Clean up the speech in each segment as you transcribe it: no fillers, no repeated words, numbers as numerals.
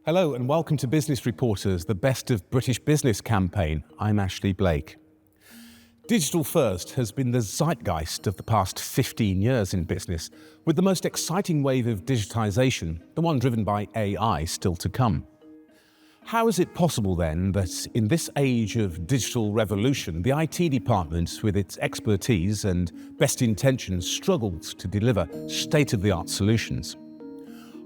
Hello and welcome to Business Reporters, the Best of British Business campaign. I'm Ashley Blake. Digital first has been the zeitgeist of the past 15 years in business, with the most exciting wave of digitisation, the one driven by AI, still to come. How is it possible then that in this age of digital revolution, the IT department, with its expertise and best intentions, struggles to deliver state-of-the-art solutions?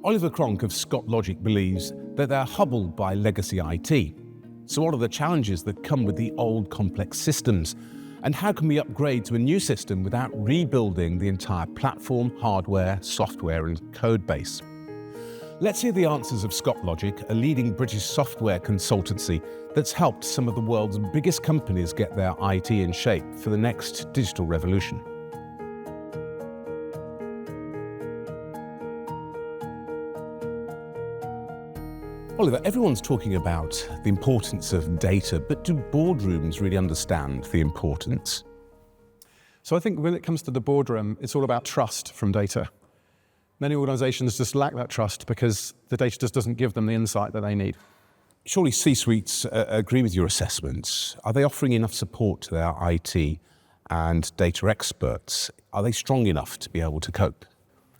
Oliver Cronk of Scott Logic believes that they're hobbled by legacy IT. So what are the challenges that come with the old complex systems? And how can we upgrade to a new system without rebuilding the entire platform, hardware, software and code base? Let's hear the answers of Scott Logic, a leading British software consultancy that's helped some of the world's biggest companies get their IT in shape for the next digital revolution. Oliver, everyone's talking about the importance of data, but do boardrooms really understand the importance? So I think when it comes to the boardroom, it's all about trust from data. Many organizations just lack that trust because the data just doesn't give them the insight that they need. Surely C-suites agree with your assessments. Are they offering enough support to their IT and data experts? Are they strong enough to be able to cope?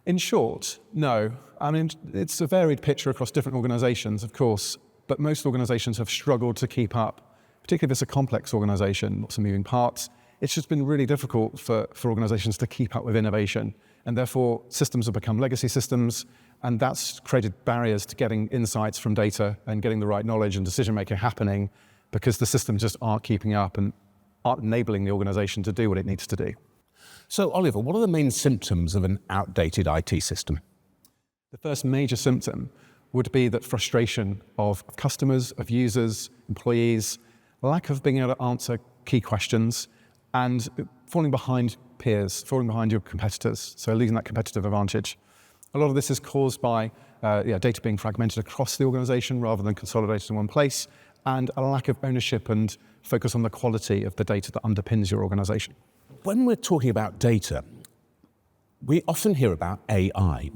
In short, no. I mean, it's a varied picture across different organizations, of course, but most organizations have struggled to keep up, particularly if it's a complex organization, lots of moving parts. It's just been really difficult for organizations to keep up with innovation, and therefore systems have become legacy systems, and that's created barriers to getting insights from data and getting the right knowledge and decision-making happening because the systems just aren't keeping up and aren't enabling the organization to do what it needs to do. So, Oliver, what are the main symptoms of an outdated IT system? The first major symptom would be that frustration of customers, of users, employees, lack of being able to answer key questions, and falling behind peers, falling behind your competitors, so losing that competitive advantage. A lot of this is caused by data being fragmented across the organization rather than consolidated in one place, and a lack of ownership and focus on the quality of the data that underpins your organization. When we're talking about data, we often hear about AI.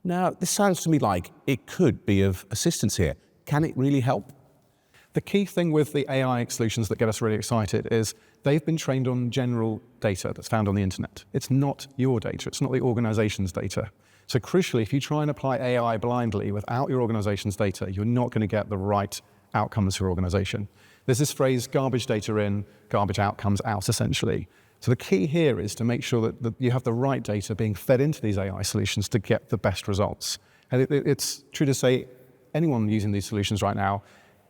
Now, this sounds to me like it could be of assistance here. Can it really help? The key thing with the AI solutions that get us really excited is they've been trained on general data that's found on the internet. It's not your data, it's not the organization's data. So crucially, if you try and apply AI blindly without your organization's data, you're not going to get the right outcomes for your organization. There's this phrase, garbage data in, garbage outcomes out, essentially. So the key here is to make sure that you have the right data being fed into these AI solutions to get the best results. And it's true to say, anyone using these solutions right now,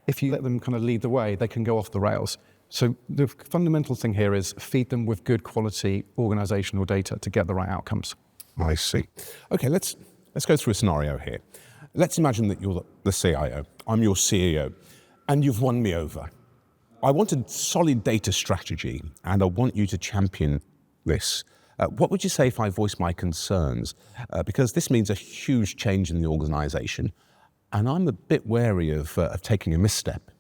if you let them kind of lead the way, they can go off the rails. So the fundamental thing here is feed them with good quality organizational data to get the right outcomes. I see. Okay, let's go through a scenario here. Let's imagine that you're the CIO, I'm your CEO, and you've won me over. I want a solid data strategy, and I want you to champion this. What would you say if I voice my concerns? Because this means a huge change in the organisation, and I'm a bit wary of taking a misstep.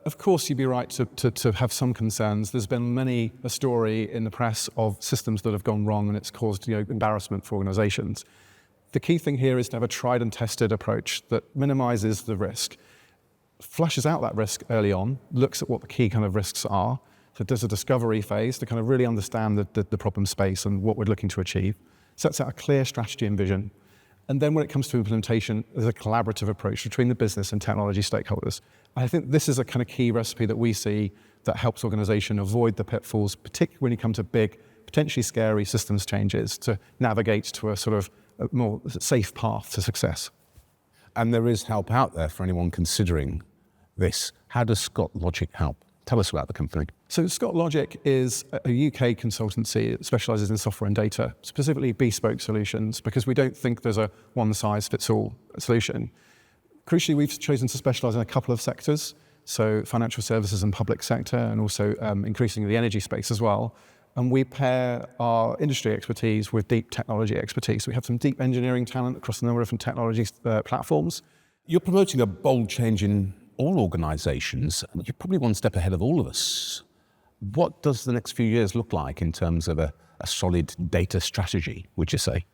Of course, you'd be right to have some concerns. There's been many a story in the press of systems that have gone wrong, and it's caused embarrassment for organisations. The key thing here is to have a tried and tested approach that minimises the risk, flushes out that risk early on, looks at what the key kind of risks are, so does a discovery phase to kind of really understand the problem space and what we're looking to achieve, sets out a clear strategy and vision, and then when it comes to implementation, there's a collaborative approach between the business and technology stakeholders. I think this is a kind of key recipe that we see that helps organization avoid the pitfalls, particularly when you come to big, potentially scary systems changes, to navigate to a sort of a more safe path to success. And there is help out there for anyone considering this. How does Scott Logic help? Tell us about the company. So Scott Logic is a UK consultancy that specialises in software and data, specifically bespoke solutions, because we don't think there's a one-size-fits-all solution. Crucially, we've chosen to specialise in a couple of sectors, so financial services and public sector, and also increasingly the energy space as well. And we pair our industry expertise with deep technology expertise. We have some deep engineering talent across a number of different technology platforms. You're promoting a bold change in all organisations. You're probably one step ahead of all of us. What does the next few years look like in terms of a solid data strategy, would you say?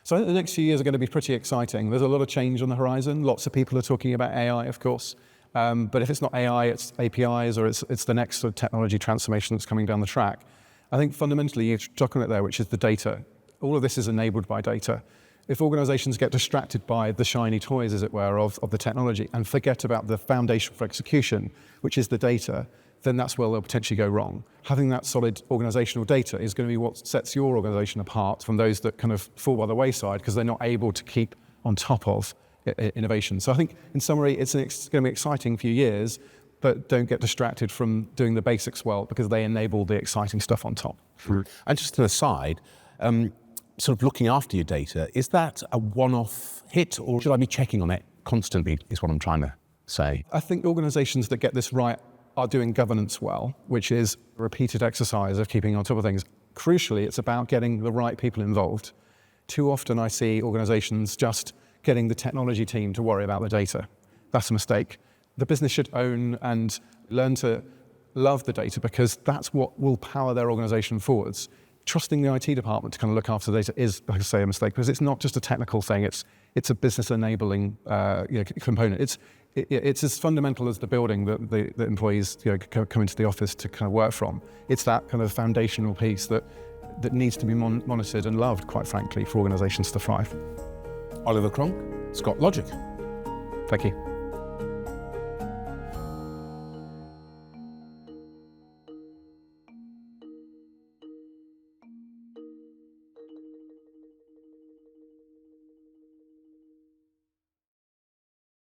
So I think the next few years are going to be pretty exciting. There's a lot of change on the horizon. Lots of people are talking about AI, of course. But if it's not AI, it's APIs, or it's the next sort of technology transformation that's coming down the track. I think fundamentally, you're talking about there, which is the data. All of this is enabled by data. If organizations get distracted by the shiny toys, as it were, of the technology and forget about the foundation for execution, which is the data, then that's where they'll potentially go wrong. Having that solid organizational data is going to be what sets your organization apart from those that kind of fall by the wayside because they're not able to keep on top of innovation. So I think, in summary, it's going to be an exciting few years, but don't get distracted from doing the basics well because they enable the exciting stuff on top. And just an aside, sort of looking after your data, is that a one-off hit, or should I be checking on it constantly, is what I'm trying to say? I think organizations that get this right are doing governance well, which is a repeated exercise of keeping on top of things. Crucially, it's about getting the right people involved. Too often I see organizations just getting the technology team to worry about the data. That's a mistake. The business should own and learn to love the data because that's what will power their organization forwards. Trusting the IT department to kind of look after the data is, like I say, a mistake because it's not just a technical thing, it's a business enabling component. It's as fundamental as the building that the employees come into the office to kind of work from. It's that kind of foundational piece that needs to be monitored and loved, quite frankly, for organizations to thrive. Oliver Cronk, Scott Logic. Thank you.